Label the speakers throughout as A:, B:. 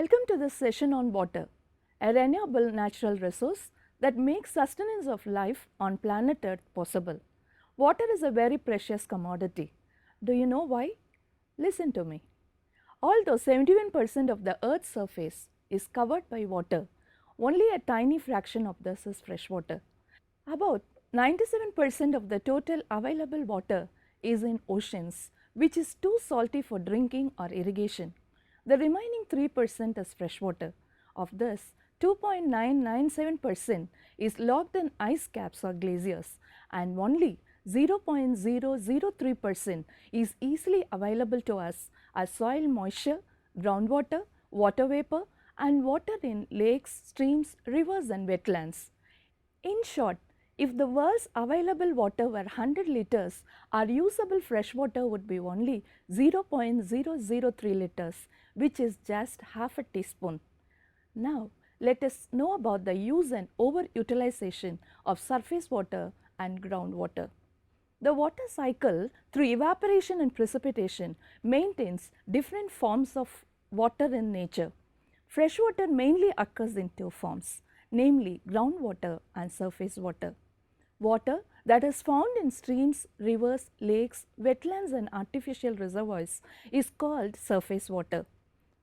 A: Welcome to this session on water, a renewable natural resource that makes sustenance of life on planet Earth possible. Water is a very precious commodity. Do you know why? Listen to me. Although 71% of the Earth's surface is covered by water, only a tiny fraction of this is fresh water. About 97% of the total available water is in oceans, which is too salty for drinking or irrigation. The remaining 3% is freshwater. Of this, 2.997% is locked in ice caps or glaciers, and only 0.003% is easily available to us as soil moisture, groundwater, water vapor, and water in lakes, streams, rivers, and wetlands. In short, if the world's available water were 100 liters, our usable fresh water would be only 0.003 liters, which is just half a teaspoon. Now, let us know about the use and overutilization of surface water and groundwater. The water cycle through evaporation and precipitation maintains different forms of water in nature. Freshwater mainly occurs in two forms, namely groundwater and surface water. Water that is found in streams, rivers, lakes, wetlands and artificial reservoirs is called surface water.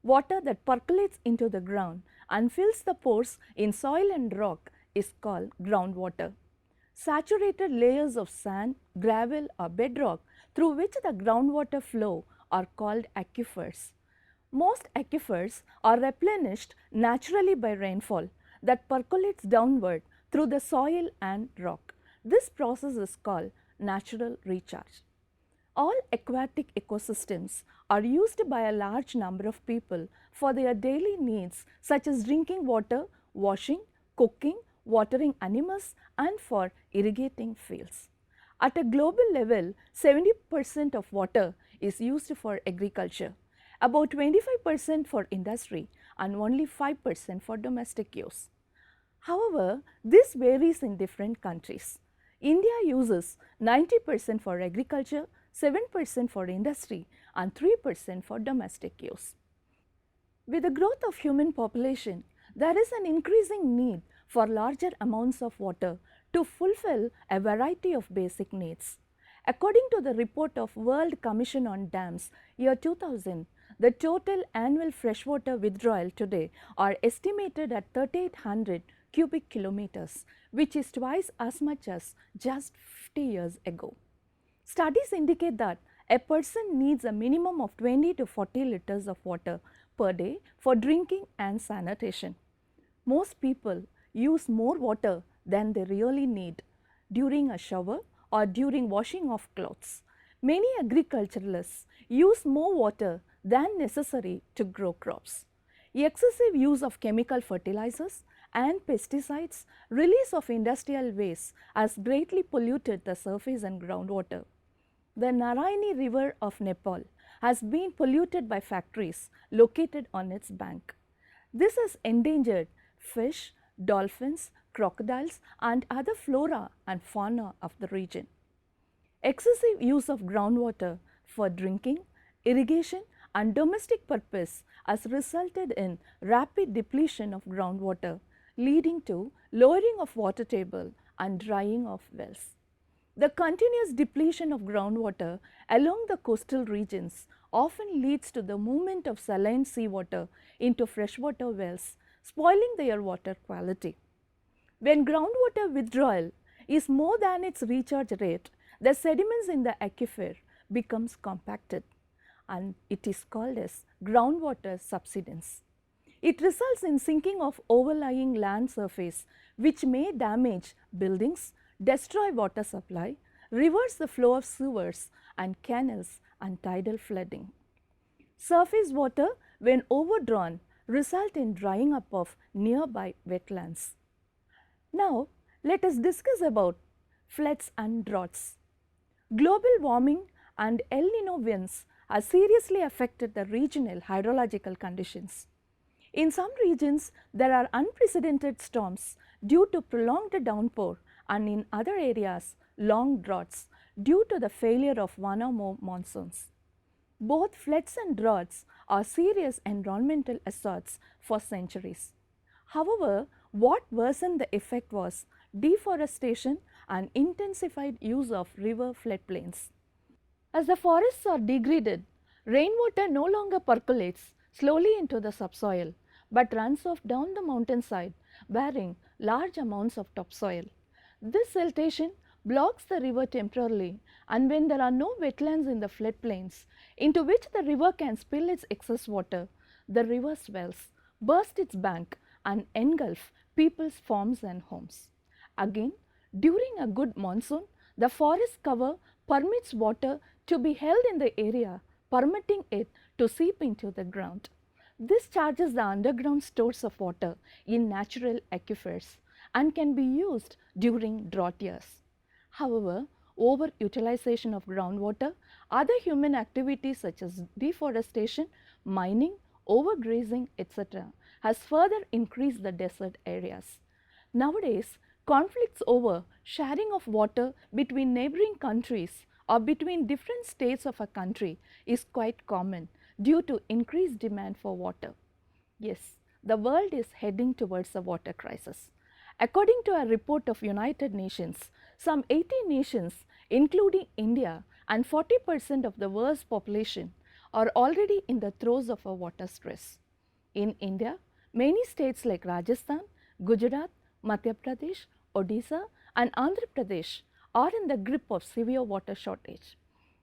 A: Water that percolates into the ground and fills the pores in soil and rock is called groundwater. Saturated layers of sand, gravel or bedrock through which the groundwater flow are called aquifers. Most aquifers are replenished naturally by rainfall that percolates downward through the soil and rock. This process is called natural recharge. All aquatic ecosystems are used by a large number of people for their daily needs such as drinking water, washing, cooking, watering animals and for irrigating fields. At a global level, 70% of water is used for agriculture, about 25% for industry and only 5% for domestic use. However, this varies in different countries. India uses 90% for agriculture, 7% for industry and 3% for domestic use. With the growth of human population, there is an increasing need for larger amounts of water to fulfill a variety of basic needs. According to the report of World Commission on Dams, year 2000, the total annual freshwater withdrawal today are estimated at 3,800 cubic kilometers, which is twice as much as just 50 years ago. Studies indicate that a person needs a minimum of 20 to 40 liters of water per day for drinking and sanitation. Most people use more water than they really need during a shower or during washing of clothes. Many agriculturalists use more water than necessary to grow crops. Excessive use of chemical fertilizers and pesticides, release of industrial waste has greatly polluted the surface and groundwater. The Narayani river of Nepal has been polluted by factories located on its bank. This has endangered fish, dolphins, crocodiles and other flora and fauna of the region. Excessive use of groundwater for drinking, irrigation and domestic purpose has resulted in rapid depletion of groundwater, leading to lowering of water table and drying of wells. The continuous depletion of groundwater along the coastal regions often leads to the movement of saline seawater into freshwater wells, spoiling their water quality. When groundwater withdrawal is more than its recharge rate, the sediments in the aquifer becomes compacted and it is called as groundwater subsidence. It results in sinking of overlying land surface which may damage buildings, destroy water supply, reverse the flow of sewers and canals and tidal flooding. Surface water when overdrawn result in drying up of nearby wetlands. Now, let us discuss about floods and droughts. Global warming and El Nino winds have seriously affected the regional hydrological conditions. In some regions, there are unprecedented storms due to prolonged downpour and in other areas, long droughts due to the failure of one or more monsoons. Both floods and droughts are serious environmental assaults for centuries. However, what worsened the effect was deforestation and intensified use of river floodplains. As the forests are degraded, rainwater no longer percolates slowly into the subsoil but runs off down the mountainside bearing large amounts of topsoil. This siltation blocks the river temporarily, and when there are no wetlands in the floodplains into which the river can spill its excess water, the river swells, bursts its bank and engulf people's farms and homes. Again, during a good monsoon, the forest cover permits water to be held in the area, permitting it to seep into the ground. This charges the underground stores of water in natural aquifers and can be used during drought years. However, overutilization of groundwater, other human activities such as deforestation, mining, overgrazing, etc., has further increased the desert areas. Nowadays, conflicts over sharing of water between neighboring countries or between different states of a country is quite common due to increased demand for water. Yes, the world is heading towards a water crisis. According to a report of United Nations, some 80 nations, including India, and 40% of the world's population are already in the throes of a water stress. In India, many states like Rajasthan, Gujarat, Madhya Pradesh, Odisha, and Andhra Pradesh are in the grip of severe water shortage.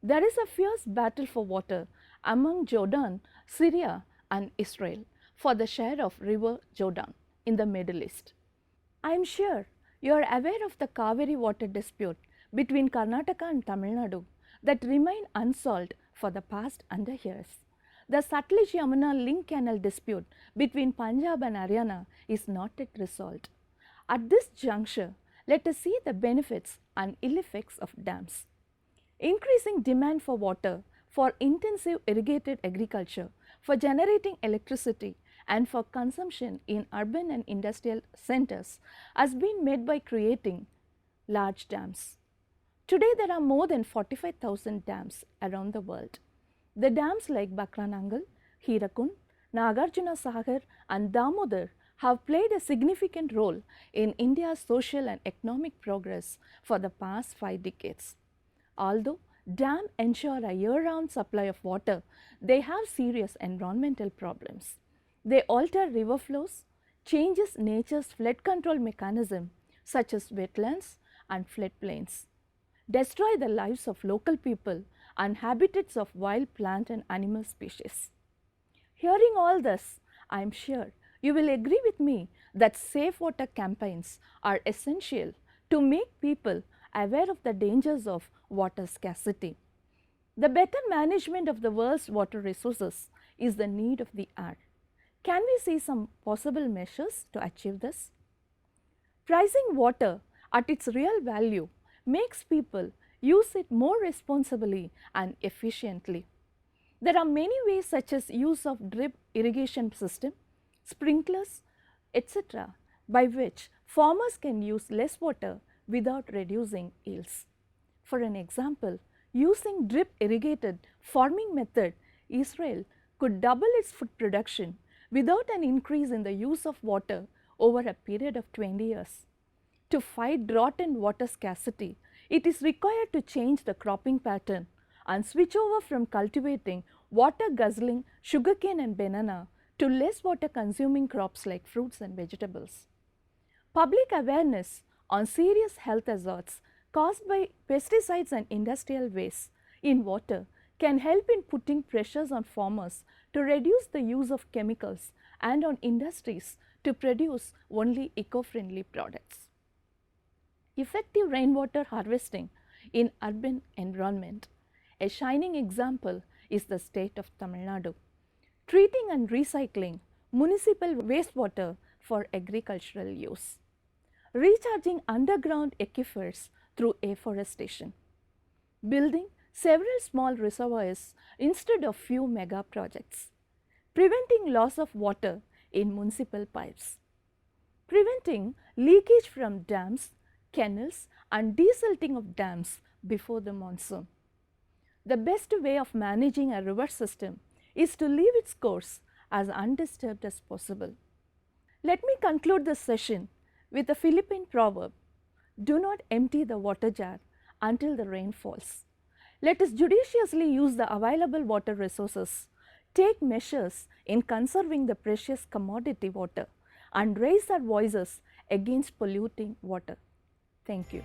A: There is a fierce battle for water among Jordan, Syria, and Israel for the share of river Jordan in the Middle East. I am sure you are aware of the Kaveri water dispute between Karnataka and Tamil Nadu that remain unsolved for the past 100 years. The Satluj Yamuna link canal dispute between Punjab and Haryana is not yet resolved. At this juncture, let us see the benefits and ill effects of dams. Increasing demand for water for intensive irrigated agriculture, for generating electricity and for consumption in urban and industrial centers has been met by creating large dams. Today there are more than 45,000 dams around the world. The dams like Bakranangal, Hirakund, Nagarjuna Sagar and Damodar have played a significant role in India's social and economic progress for the past 5 decades. Although dams ensure a year-round supply of water, they have serious environmental problems. They alter river flows, changes nature's flood control mechanism such as wetlands and floodplains, destroy the lives of local people and habitats of wild plant and animal species. Hearing all this, I am sure you will agree with me that safe water campaigns are essential to make people aware of the dangers of water scarcity. The better management of the world's water resources is the need of the hour. Can we see some possible measures to achieve this? Pricing water at its real value makes people use it more responsibly and efficiently. There are many ways such as use of drip irrigation system, sprinklers, etc., by which farmers can use less water without reducing yields. For an example, using drip irrigated farming method, Israel could double its food production without an increase in the use of water over a period of 20 years. To fight drought and water scarcity, it is required to change the cropping pattern and switch over from cultivating water guzzling sugarcane and banana to less water consuming crops like fruits and vegetables. Public awareness on serious health hazards caused by pesticides and industrial waste in water can help in putting pressures on farmers to reduce the use of chemicals and on industries to produce only eco-friendly products. Effective rainwater harvesting in urban environment. A shining example is the state of Tamil Nadu. Treating and recycling municipal wastewater for agricultural use. Recharging underground aquifers through afforestation. Building several small reservoirs instead of few mega projects. Preventing loss of water in municipal pipes. Preventing leakage from dams, canals and desilting of dams before the monsoon. The best way of managing a river system is to leave its course as undisturbed as possible. Let me conclude this session with a Philippine proverb: do not empty the water jar until the rain falls. Let us judiciously use the available water resources, take measures in conserving the precious commodity water, and raise our voices against polluting water. Thank you.